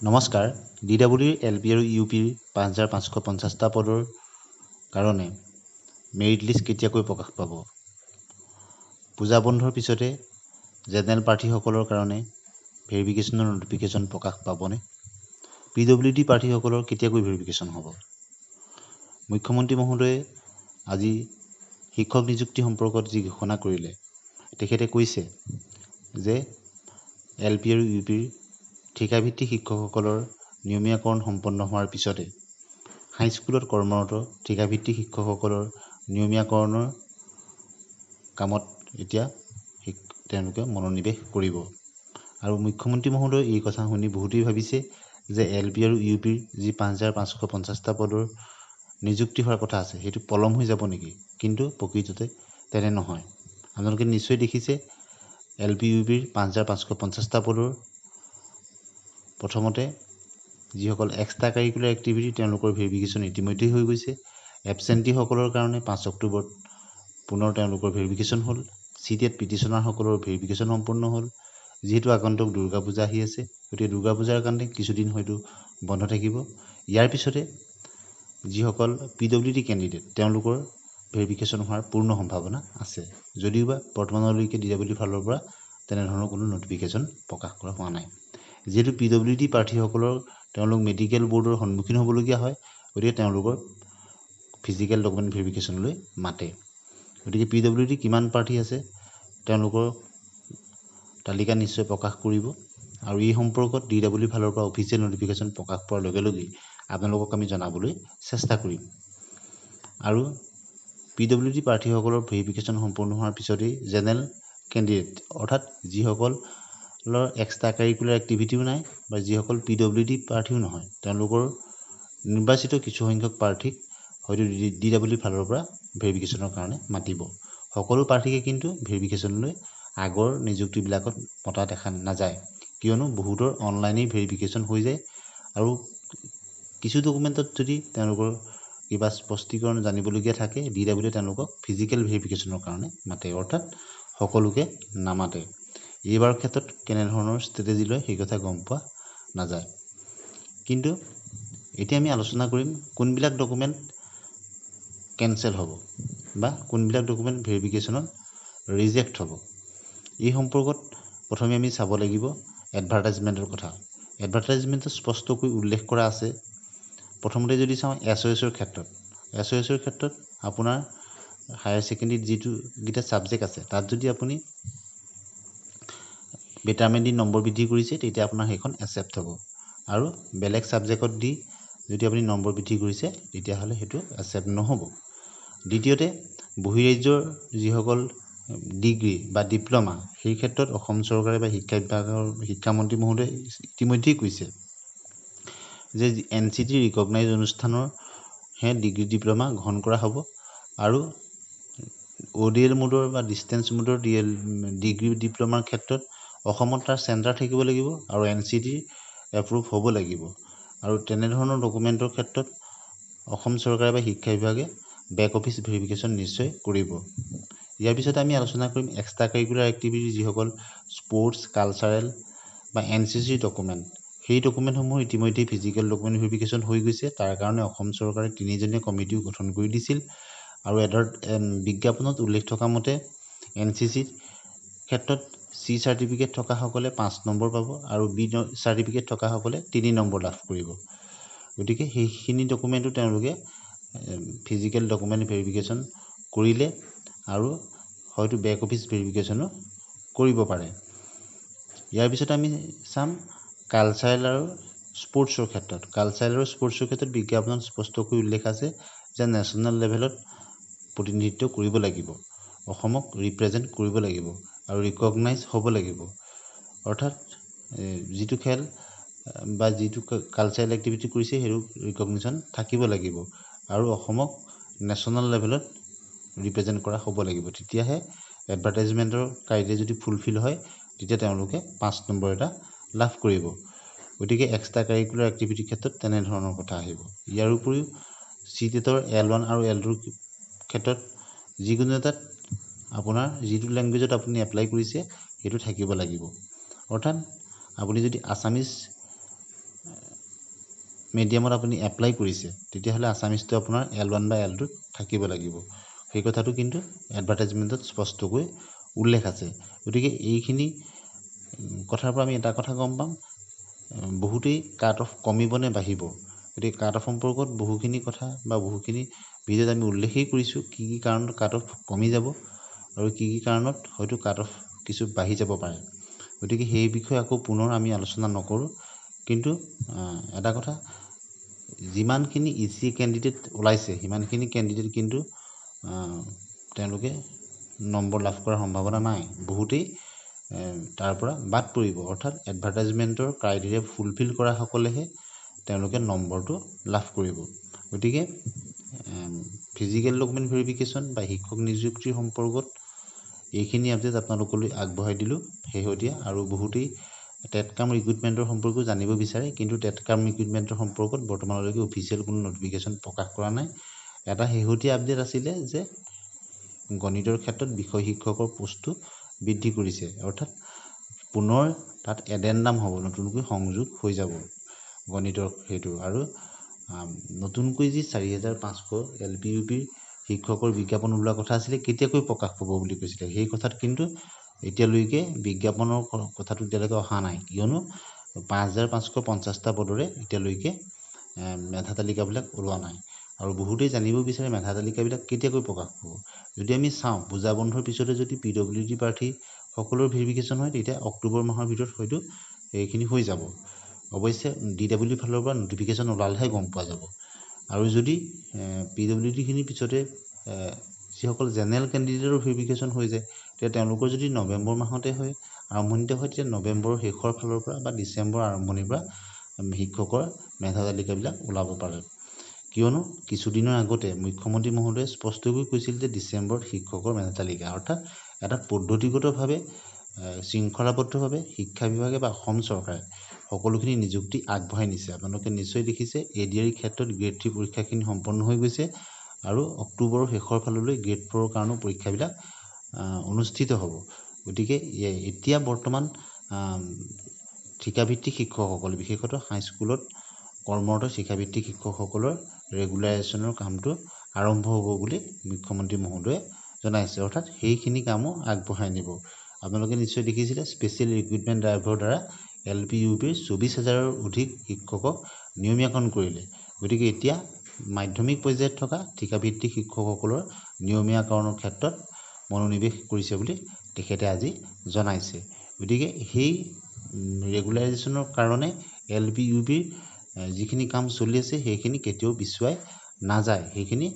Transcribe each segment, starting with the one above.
নমস্কাৰ। DWৰ LP আৰু UPৰ 5550টা পদৰ কাৰণে মেৰিট লিষ্ট কেতিয়াকৈ প্ৰকাশ পাব? পূজা বন্ধৰ পিছতে জেনেৰেল প্ৰাৰ্থীসকলৰ কাৰণে ভেৰিফিকেশ্যনৰ নটিফিকেশ্যন প্ৰকাশ পাবনে? PWD প্ৰাৰ্থীসকলৰ কেতিয়াকৈ ভেৰিফিকেশ্যন হ'ব? মুখ্যমন্ত্ৰী মহোদয়ে আজি শিক্ষক নিযুক্তি সম্পৰ্কত যি ঘোষণা কৰিলে, তেখেতে কৈছে যে LP আৰু UPৰ ঠিকাভিত্তিক শিক্ষকসকলৰ নিয়মীয়াকৰণ সম্পন্ন হোৱাৰ পিছতে হাইস্কুলত কৰ্মৰত ঠিকাভিত্তিক শিক্ষকসকলৰ নিয়মীয়াকৰণৰ কামত এতিয়া তেওঁলোকে মনোনিৱেশ কৰিব। আৰু মুখ্যমন্ত্ৰী মহোদয়ে এই কথা শুনি বহুতেই ভাবিছে যে LP আৰু UPৰ যি 5550টা পদৰ নিযুক্তি হোৱাৰ কথা আছে সেইটো পলম হৈ যাব নেকি? কিন্তু প্ৰকৃততে তেনে নহয়। আপোনালোকে নিশ্চয় দেখিছে LP UPৰ 5550টা পদৰ প্ৰথমতে যিসকল এক্সট্ৰা কাৰিকুলাৰ এক্টিভিটি তেওঁলোকৰ ভেৰিফিকেশ্যন ইতিমধ্যেই হৈ গৈছে। এবচেণ্টিসকলৰ কাৰণে 5 অক্টোবৰত পুনৰ তেওঁলোকৰ ভেৰিফিকেশ্যন হ'ল। CTET পিটিশ্যনাৰসকলৰ ভেৰিফিকেশ্যন সম্পূৰ্ণ হ'ল। যিহেতু আগন্তুক দুৰ্গা পূজা আহি আছে, গতিকে দুৰ্গা পূজাৰ কাৰণে কিছুদিন হয়তো বন্ধ থাকিব। ইয়াৰ পিছতে যিসকল PWD কেণ্ডিডেট তেওঁলোকৰ ভেৰিফিকেশ্যন হোৱাৰ পূৰ্ণ সম্ভাৱনা আছে, যদিওবা বৰ্তমানলৈকে DWৰ ফালৰ পৰা তেনেধৰণৰ কোনো নটিফিকেশ্যন প্ৰকাশ কৰা হোৱা নাই। যিহেতু PWD প্ৰাৰ্থীসকলৰ তেওঁলোক মেডিকেল বৰ্ডৰ সন্মুখীন হ'বলগীয়া হয়, গতিকে তেওঁলোকৰ ফিজিকেল ডকুমেণ্ট ভেৰিফিকেশ্যনলৈ মাতে। গতিকে PWD কিমান প্ৰাৰ্থী আছে তেওঁলোকৰ তালিকা নিশ্চয় প্ৰকাশ কৰিব, আৰু এই সম্পৰ্কত DWৰ ফালৰ পৰা অফিচিয়েল নটিফিকেশ্যন প্ৰকাশ পোৱাৰ লগে লগেই আপোনালোকক আমি জনাবলৈ চেষ্টা কৰিম। আৰু PWD প্ৰাৰ্থীসকলৰ ভেৰিফিকেশ্যন সম্পূৰ্ণ হোৱাৰ পিছতেই জেনেৰেল কেণ্ডিডেট অৰ্থাৎ যিসকলৰ এক্সট্ৰা কাৰিকুলাৰ এক্টিভিটিও নাই বা যিসকল PWD প্ৰাৰ্থীও নহয়, তেওঁলোকৰ নিৰ্বাচিত কিছুসংখ্যক প্ৰাৰ্থীক হয়তো DWৰ ফালৰ পৰা ভেৰিফিকেশ্যনৰ কাৰণে মাতিব। সকলো প্ৰাৰ্থীকে কিন্তু ভেৰিফিকেশ্যনলৈ আগৰ নিযুক্তিবিলাকত মতা দেখা নাযায়, কিয়নো বহুতৰ অনলাইনেই ভেৰিফিকেশ্যন হৈ যায়। আৰু কিছু ডকুমেণ্টত যদি তেওঁলোকৰ কিবা স্পষ্টীকৰণ জানিবলগীয়া থাকে, DWয়ে তেওঁলোকক ফিজিকেল ভেৰিফিকেশ্যনৰ কাৰণে মাতে, অৰ্থাৎ সকলোকে নামাতে। এইবাৰৰ ক্ষেত্ৰত কেনেধৰণৰ ষ্ট্ৰেটেজি লয় সেই কথা গম পোৱা নাযায়। কিন্তু এতিয়া আমি আলোচনা কৰিম কোনবিলাক ডকুমেণ্ট কেনচেল হ'ব বা কোনবিলাক ডকুমেণ্ট ভেৰিফিকেশ্যনত ৰিজেক্ট হ'ব। এই সম্পৰ্কত প্ৰথমে আমি চাব লাগিব এডভাৰটাইজমেণ্টৰ কথা। এডভাৰটাইজমেণ্টত স্পষ্টকৈ উল্লেখ কৰা আছে। প্ৰথমতে যদি চাওঁ SOSৰ ক্ষেত্ৰত আপোনাৰ হায়াৰ ছেকেণ্ডেৰীত যিটোকেইটা ছাবজেক্ট আছে তাত যদি আপুনি বেটাৰমেণ্ট দি নম্বৰ বৃদ্ধি কৰিছে তেতিয়া আপোনাৰ সেইখন একচেপ্ট হ'ব, আৰু বেলেগ ছাবজেক্টত দি যদি আপুনি নম্বৰ বৃদ্ধি কৰিছে তেতিয়াহ'লে সেইটো একচেপ্ট নহ'ব। দ্বিতীয়তে বহিৰাজ্যৰ যিসকল ডিগ্ৰী বা ডিপ্ল'মা, সেই ক্ষেত্ৰত অসম চৰকাৰে বা শিক্ষা বিভাগৰ শিক্ষামন্ত্ৰী মহোদয়ে ইতিমধ্যেই কৈছে যে NCT ৰিকগনাইজ অনুষ্ঠানৰহে ডিগ্ৰী ডিপ্ল'মা গ্ৰহণ কৰা হ'ব, আৰু ODL মোডৰ বা ডিষ্টেঞ্চ মোডৰ ডিগ্ৰী ডিপ্ল'মাৰ ক্ষেত্ৰত অসমত তাৰ চেণ্টাৰ থাকিব লাগিব আৰু NCTৰ এপ্ৰুভ হ'ব লাগিব। আৰু তেনেধৰণৰ ডকুমেণ্টৰ ক্ষেত্ৰত অসম চৰকাৰে বা শিক্ষা বিভাগে বেক অফিচ ভেৰিফিকেশ্যন নিশ্চয় কৰিব। ইয়াৰ পিছতে আমি আলোচনা কৰিম এক্সট্ৰা কাৰিকুলাৰ এক্টিভিটি যিসকল স্পৰ্টছ, কালচাৰেল বা NCCৰ ডকুমেণ্ট, সেই ডকুমেণ্টসমূহ ইতিমধ্যেই ফিজিকেল ডকুমেণ্ট ভেৰিফিকেশ্যন হৈ গৈছে। তাৰ কাৰণে অসম চৰকাৰে 3জনীয়া কমিটিও গঠন কৰি দিছিল, আৰু বিজ্ঞাপনত উল্লেখ থকা মতে NCCৰ ক্ষেত্ৰত C চাৰ্টিফিকেট থকাসকলে 5 নম্বৰ পাব আৰু B চাৰ্টিফিকেট থকাসকলে 3 নম্বৰ লাভ কৰিব। গতিকে সেইখিনি ডকুমেণ্টো তেওঁলোকে ফিজিকেল ডকুমেণ্ট ভেৰিফিকেশ্যন কৰিলে আৰু হয়তো বেক অফিচ ভেৰিফিকেশ্যনো কৰিব পাৰে। ইয়াৰ পিছত আমি চাম কালচাৰেল আৰু স্পৰ্টছৰ ক্ষেত্ৰত। কালচাৰেল আৰু স্পৰ্টছৰ ক্ষেত্ৰত বিজ্ঞাপনত স্পষ্টকৈ উল্লেখ আছে যে নেশ্যনেল লেভেলত প্ৰতিনিধিত্ব কৰিব লাগিব, অসমক ৰিপ্ৰেজেণ্ট কৰিব লাগিব আৰু ৰিকগনাইজ হ'ব লাগিব। অৰ্থাৎ যিটো খেল বা যিটো কালচাৰেল এক্টিভিটি কৰিছে সেইটো ৰিকগনিশ্যন থাকিব লাগিব আৰু অসমক নেশ্যনেল লেভেলত ৰিপ্ৰেজেণ্ট কৰা হ'ব লাগিব। তেতিয়াহে এডভাৰটাইজমেণ্টৰ ক্ৰাইটেৰিয়া যদি ফুলফিল হয় তেতিয়া তেওঁলোকে 5 নম্বৰ এটা লাভ কৰিব। গতিকে এক্সট্ৰা কাৰিকুলাৰ এক্টিভিটিৰ ক্ষেত্ৰত তেনেধৰণৰ কথা আহিব। ইয়াৰ উপৰিও CTETৰ L1 আৰু L2ৰ ক্ষেত্ৰত যিকোনো এটাত আপোনাৰ যিটো লেংগুৱেজত আপুনি এপ্লাই কৰিছে সেইটো থাকিব লাগিব। অৰ্থাৎ আপুনি যদি আছামিজ মিডিয়ামত আপুনি এপ্লাই কৰিছে তেতিয়াহ'লে আছামিজটো আপোনাৰ L1 বা L2 থাকিব লাগিব সেই কথাটো কিন্তু এডভাৰটাইজমেণ্টত স্পষ্টকৈ উল্লেখ আছে গতিকে এইখিনি কথাৰ পৰা আমি এটা কথা গম পাম বহুতেই কাট অফ কমিব নে বাঢ়িব গতিকে কাট অফ সম্পৰ্কত বহুখিনি কথা বা বহুখিনি ভিডিঅ'ত আমি উল্লেখেই কৰিছোঁ কি কি কাৰণত কাট অফ কমি যাব আৰু কি কি কাৰণত হয়তো কাট অফ কিছু বাঢ়ি যাব পাৰে গতিকে সেই বিষয়ে আকৌ পুনৰ আমি আলোচনা নকৰোঁ কিন্তু এটা কথা যিমানখিনি ইজি কেণ্ডিডেট ওলাইছে সিমানখিনি কেণ্ডিডেট কিন্তু তেওঁলোকে নম্বৰ লাভ কৰাৰ সম্ভাৱনা নাই বহুতেই তাৰ পৰা বাদ পৰিব অৰ্থাৎ এডভাৰটাইজমেণ্টৰ ক্ৰাইটেৰিয়া ফুলফিল কৰা সকলেহে তেওঁলোকে নম্বৰটো লাভ কৰিব গতিকে ফিজিকেল ডকুমেণ্ট ভেৰিফিকেশ্যন বা শিক্ষক নিযুক্তিৰ সম্পৰ্কত এইখিনি আপডেট আপোনালোকলৈ আগবঢ়াই দিলোঁ শেহতীয়া আৰু বহুতেই টেটকাম ৰিক্ৰুইটমেণ্টৰ সম্পৰ্কেও জানিব বিচাৰে কিন্তু টেটকাম ৰিক্ৰুইটমেণ্টৰ সম্পৰ্কত বৰ্তমানলৈকে অফিচিয়েল কোনো নটিফিকেশ্যন প্ৰকাশ কৰা নাই এটা শেহতীয়া আপডেট আছিলে যে গণিতৰ ক্ষেত্ৰত বিষয় শিক্ষকৰ পোষ্টটো বৃদ্ধি কৰিছে অৰ্থাৎ পুনৰ তাত এডেণ্ডাম হ'ব নতুনকৈ সংযোগ হৈ যাব গণিতৰ সেইটো আৰু নতুনকৈ যি 4500 LPUPৰ শিক্ষকৰ বিজ্ঞাপন ওলোৱা কথা আছিলে কেতিয়াকৈ প্ৰকাশ পাব বুলি কৈছিলে সেই কথাত কিন্তু এতিয়ালৈকে বিজ্ঞাপনৰ কথাটো এতিয়ালৈকে অহা নাই কিয়নো 5550টা পদৰে এতিয়ালৈকে মেধা তালিকাবিলাক ওলোৱা নাই আৰু বহুতেই জানিব বিচাৰে মেধা তালিকাবিলাক কেতিয়াকৈ প্ৰকাশ পাব যদি আমি চাওঁ পূজা বন্ধৰ পিছতে যদি PWD প্ৰাৰ্থী সকলোৰ ভেৰিফিকেশ্যন হয় তেতিয়া অক্টোবৰ মাহৰ ভিতৰত হয়তো এইখিনি হৈ যাব অৱশ্যে DW ফালৰ পৰা নটিফিকেশ্যন ওলালেহে গম পোৱা যাব আৰু যদি PWDখিনিৰ পিছতে যিসকল জেনেৰেল কেণ্ডিডেটৰ ভেৰিফিকেশ্যন হৈ যায় তেতিয়া তেওঁলোকৰ যদি নৱেম্বৰ মাহতে হয় আৰম্ভণিতে হয় তেতিয়া নৱেম্বৰৰ শেষৰ ফালৰ পৰা বা ডিচেম্বৰ আৰম্ভণিৰ পৰা শিক্ষকৰ মেধা তালিকাবিলাক ওলাব পাৰে কিয়নো কিছুদিনৰ আগতে মুখ্যমন্ত্ৰী মহোদয়ে স্পষ্টকৈ কৈছিল যে ডিচেম্বৰত শিক্ষকৰ মেধা তালিকা অৰ্থাৎ এটা পদ্ধতিগতভাৱে শৃংখলাবদ্ধভাৱে শিক্ষা বিভাগে বা অসম চৰকাৰে সকলোখিনি নিযুক্তি আগবঢ়াই নিছে আপোনালোকে নিশ্চয় দেখিছে ADR ক্ষেত্ৰত গ্ৰেড 3 পৰীক্ষাখিনি সম্পন্ন হৈ গৈছে আৰু অক্টোবৰৰ শেষৰ ফাললৈ গ্ৰেড 4ৰ কাৰণেও পৰীক্ষাবিলাক অনুষ্ঠিত হ'ব গতিকে এতিয়া বৰ্তমান ঠিকাভিত্তিক শিক্ষকসকল বিশেষতঃ হাইস্কুলত কৰ্মৰত শিক্ষাভিত্তিক শিক্ষকসকলৰ ৰেগুলাৰাইজেশ্যনৰ কামটো আৰম্ভ হ'ব বুলি মুখ্যমন্ত্ৰী মহোদয়ে জনাইছে অৰ্থাৎ সেইখিনি কামো আগবঢ়াই নিব আপোনালোকে নিশ্চয় দেখিছিলে স্পেচিয়েল ৰিক্ৰুইটমেণ্ট ড্ৰাইভৰ দ্বাৰা LPUPৰ 24,000ৰ অধিক শিক্ষকক নিয়মীয়াকৰণ কৰিলে গতিকে এতিয়া মাধ্যমিক পৰ্যায়ত থকা ঠিকাভিত্তিক শিক্ষকসকলৰ নিয়মীয়াকৰণৰ ক্ষেত্ৰত মনোনিৱেশ কৰিছে বুলি তেখেতে আজি জনাইছে গতিকে সেই ৰেগুলাৰাইজেশ্যনৰ কাৰণে LPUPৰ যিখিনি কাম চলি আছে সেইখিনি কেতিয়াও পিছুৱাই নাযায় সেইখিনি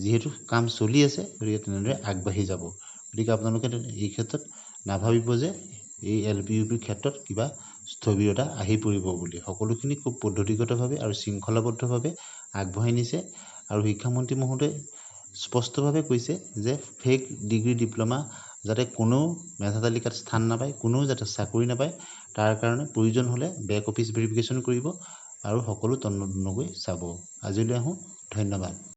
যিহেতু কাম চলি আছে গতিকে তেনেদৰে আগবাঢ়ি যাব গতিকে আপোনালোকে এই ক্ষেত্ৰত নাভাবিব যে এই LPUPৰ ক্ষেত্ৰত কিবা স্থবিৰতা আহি পৰিব বুলি সকলোখিনি খুব পদ্ধতিগতভাৱে আৰু শৃংখলাবদ্ধভাৱে আগবঢ়াই নিছে আৰু শিক্ষামন্ত্ৰী মহোদয়ে স্পষ্টভাৱে কৈছে যে ফেক ডিগ্ৰী ডিপ্ল'মা যাতে কোনেও মেধা তালিকাত স্থান নাপায় কোনেও যাতে চাকৰি নাপায় তাৰ কাৰণে প্ৰয়োজন হ'লে বেক অফিচ ভেৰিফিকেশ্যন কৰিব আৰু সকলো তন্নতন্নকৈ চাব আজিলৈ আহোঁ ধন্যবাদ